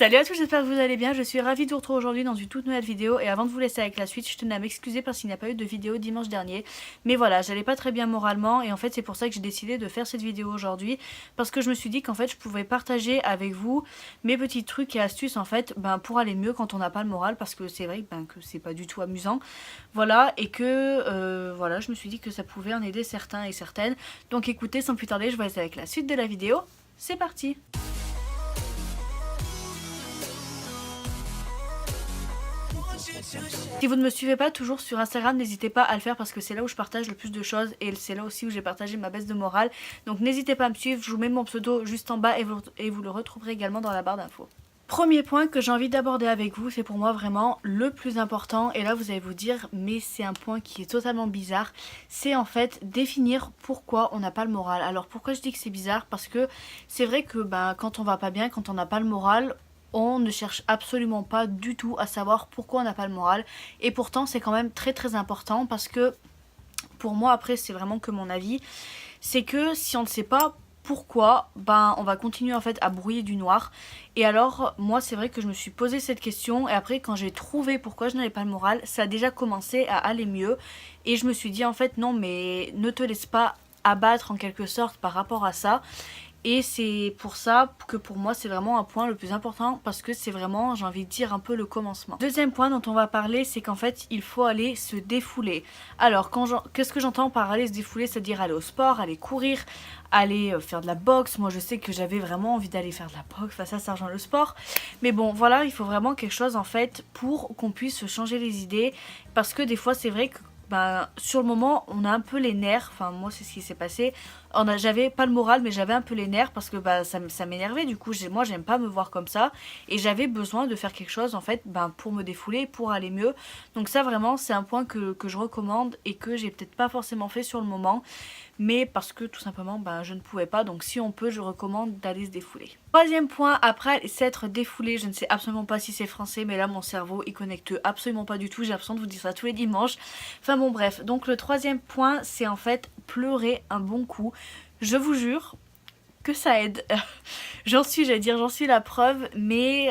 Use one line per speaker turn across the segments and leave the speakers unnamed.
Salut à tous, j'espère que vous allez bien, je suis ravie de vous retrouver aujourd'hui dans une toute nouvelle vidéo et avant de vous laisser avec la suite, je tenais à m'excuser parce qu'il n'y a pas eu de vidéo dimanche dernier. Mais voilà, j'allais pas très bien moralement et en fait c'est pour ça que j'ai décidé de faire cette vidéo aujourd'hui parce que je me suis dit qu'en fait je pouvais partager avec vous mes petits trucs et astuces en fait pour aller mieux quand on n'a pas le moral parce que c'est vrai que c'est pas du tout amusant. Voilà, et que voilà, je me suis dit que ça pouvait en aider certains et certaines. Donc écoutez, sans plus tarder, je vous laisse avec la suite de la vidéo. C'est parti! Si vous ne me suivez pas toujours sur Instagram, n'hésitez pas à le faire parce que c'est là où je partage le plus de choses et c'est là aussi où j'ai partagé ma baisse de morale. Donc n'hésitez pas à me suivre, je vous mets mon pseudo juste en bas et vous le retrouverez également dans la barre d'infos. Premier point que j'ai envie d'aborder avec vous, c'est pour moi vraiment le plus important et là vous allez vous dire mais c'est un point qui est totalement bizarre, c'est en fait définir pourquoi on n'a pas le moral. Alors pourquoi je dis que c'est bizarre? Parce que c'est vrai que quand on va pas bien, quand on n'a pas le moral, on ne cherche absolument pas du tout à savoir pourquoi on n'a pas le moral et pourtant c'est quand même très très important parce que pour moi, après c'est vraiment que mon avis, c'est que si on ne sait pas pourquoi, on va continuer en fait à brouiller du noir. Et alors moi c'est vrai que je me suis posé cette question et après quand j'ai trouvé pourquoi je n'avais pas le moral, ça a déjà commencé à aller mieux et je me suis dit en fait non mais ne te laisse pas abattre en quelque sorte par rapport à ça. Et c'est pour ça que pour moi c'est vraiment un point le plus important parce que c'est vraiment, j'ai envie de dire, un peu le commencement. Deuxième point dont on va parler, c'est qu'en fait il faut aller se défouler. Alors qu'est-ce que j'entends par aller se défouler? C'est-à-dire aller au sport, aller courir, aller faire de la boxe. Moi je sais que j'avais vraiment envie d'aller faire de la boxe, enfin ça rejoint le sport. Mais bon voilà, il faut vraiment quelque chose en fait pour qu'on puisse changer les idées. Parce que des fois c'est vrai que sur le moment on a un peu les nerfs, enfin moi c'est ce qui s'est passé, j'avais pas le moral mais j'avais un peu les nerfs parce que ça m'énervait, du coup moi j'aime pas me voir comme ça et j'avais besoin de faire quelque chose en fait pour me défouler, pour aller mieux. Donc ça vraiment c'est un point que je recommande et que j'ai peut-être pas forcément fait sur le moment mais parce que tout simplement je ne pouvais pas, donc si on peut je recommande d'aller se défouler. Troisième point après s'être défoulé, je ne sais absolument pas si c'est français mais là mon cerveau il connecte absolument pas du tout, j'ai l'impression de vous dire ça tous les dimanches. Enfin bon bref, donc le troisième point c'est en fait pleurer un bon coup. Je vous jure que ça aide. J'en suis la preuve, mais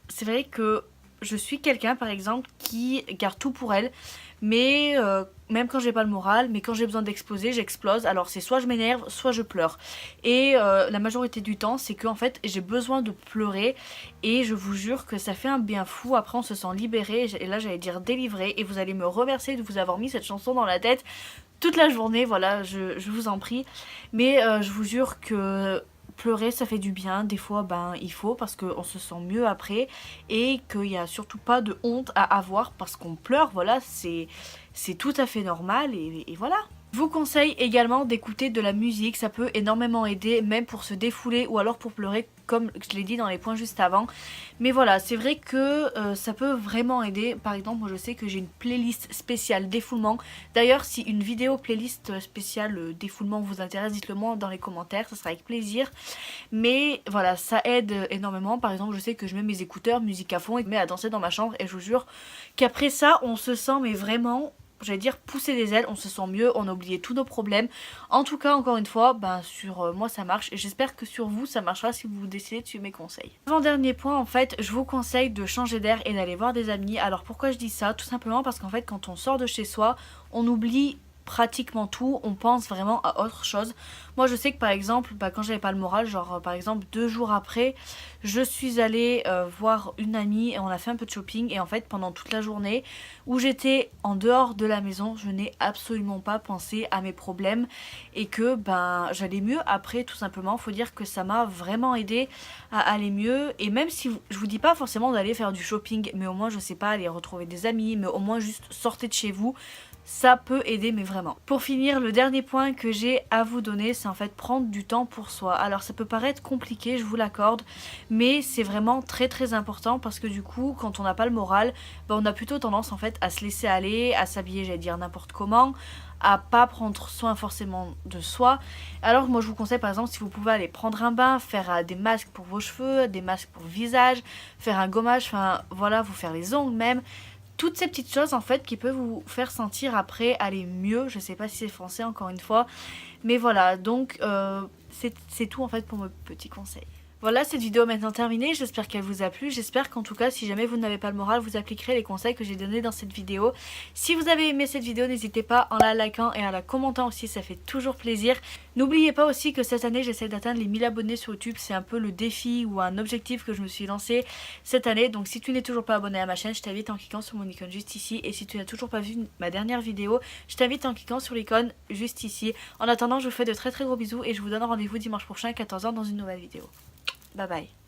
c'est vrai que je suis quelqu'un par exemple qui garde tout pour elle, mais même quand j'ai pas le moral, mais quand j'ai besoin d'exploser, j'explose. Alors c'est soit je m'énerve, soit je pleure. Et la majorité du temps, c'est que en fait j'ai besoin de pleurer et je vous jure que ça fait un bien fou. Après on se sent libéré, et là j'allais dire délivré, et vous allez me remercier de vous avoir mis cette chanson dans la tête toute la journée, voilà, je vous en prie. Mais je vous jure que pleurer ça fait du bien, des fois il faut parce qu'on se sent mieux après et qu'il n'y a surtout pas de honte à avoir parce qu'on pleure, voilà, c'est tout à fait normal et voilà. Je vous conseille également d'écouter de la musique, ça peut énormément aider, même pour se défouler ou alors pour pleurer comme je l'ai dit dans les points juste avant. Mais voilà, c'est vrai que ça peut vraiment aider. Par exemple, moi je sais que j'ai une playlist spéciale défoulement. D'ailleurs, si une vidéo playlist spéciale défoulement vous intéresse, dites-le moi dans les commentaires, ça sera avec plaisir. Mais voilà, ça aide énormément. Par exemple, je sais que je mets mes écouteurs, musique à fond et je me mets à danser dans ma chambre et je vous jure qu'après ça, on se sent mais vraiment, j'allais dire pousser des ailes, on se sent mieux, on a oublié tous nos problèmes. En tout cas, encore une fois, sur moi ça marche et j'espère que sur vous ça marchera si vous décidez de suivre mes conseils. Avant-dernier point, en fait, je vous conseille de changer d'air et d'aller voir des amis. Alors pourquoi je dis ça? Tout simplement parce qu'en fait quand on sort de chez soi, on oublie pratiquement tout, on pense vraiment à autre chose. Moi je sais que par exemple quand j'avais pas le moral, genre par exemple 2 jours après je suis allée voir une amie et on a fait un peu de shopping et en fait pendant toute la journée où j'étais en dehors de la maison, je n'ai absolument pas pensé à mes problèmes et que j'allais mieux après, tout simplement. Faut dire que ça m'a vraiment aidé à aller mieux et même si je vous dis pas forcément d'aller faire du shopping, mais au moins je sais pas, aller retrouver des amis, mais au moins juste sortez de chez vous, ça peut aider mais vraiment. Pour finir, le dernier point que j'ai à vous donner, c'est en fait prendre du temps pour soi. Alors ça peut paraître compliqué, je vous l'accorde, mais c'est vraiment très très important parce que du coup quand on n'a pas le moral, on a plutôt tendance en fait à se laisser aller, à s'habiller j'allais dire n'importe comment, à pas prendre soin forcément de soi. Alors moi je vous conseille par exemple si vous pouvez aller prendre un bain, faire des masques pour vos cheveux, des masques pour le visage, faire un gommage, enfin voilà, vous faire les ongles même. Toutes ces petites choses en fait qui peuvent vous faire sentir après aller mieux. Je sais pas si c'est français encore une fois. Mais voilà, donc c'est tout en fait pour mes petits conseils. Voilà, cette vidéo est maintenant terminée, j'espère qu'elle vous a plu, j'espère qu'en tout cas si jamais vous n'avez pas le moral, vous appliquerez les conseils que j'ai donnés dans cette vidéo. Si vous avez aimé cette vidéo, n'hésitez pas en la likant et en la commentant aussi, ça fait toujours plaisir. N'oubliez pas aussi que cette année j'essaie d'atteindre les 1000 abonnés sur YouTube, c'est un peu le défi ou un objectif que je me suis lancé cette année. Donc si tu n'es toujours pas abonné à ma chaîne, je t'invite en cliquant sur mon icône juste ici. Et si tu n'as toujours pas vu ma dernière vidéo, je t'invite en cliquant sur l'icône juste ici. En attendant, je vous fais de très gros bisous et je vous donne rendez-vous dimanche prochain à 14 h dans une nouvelle vidéo. Bye bye.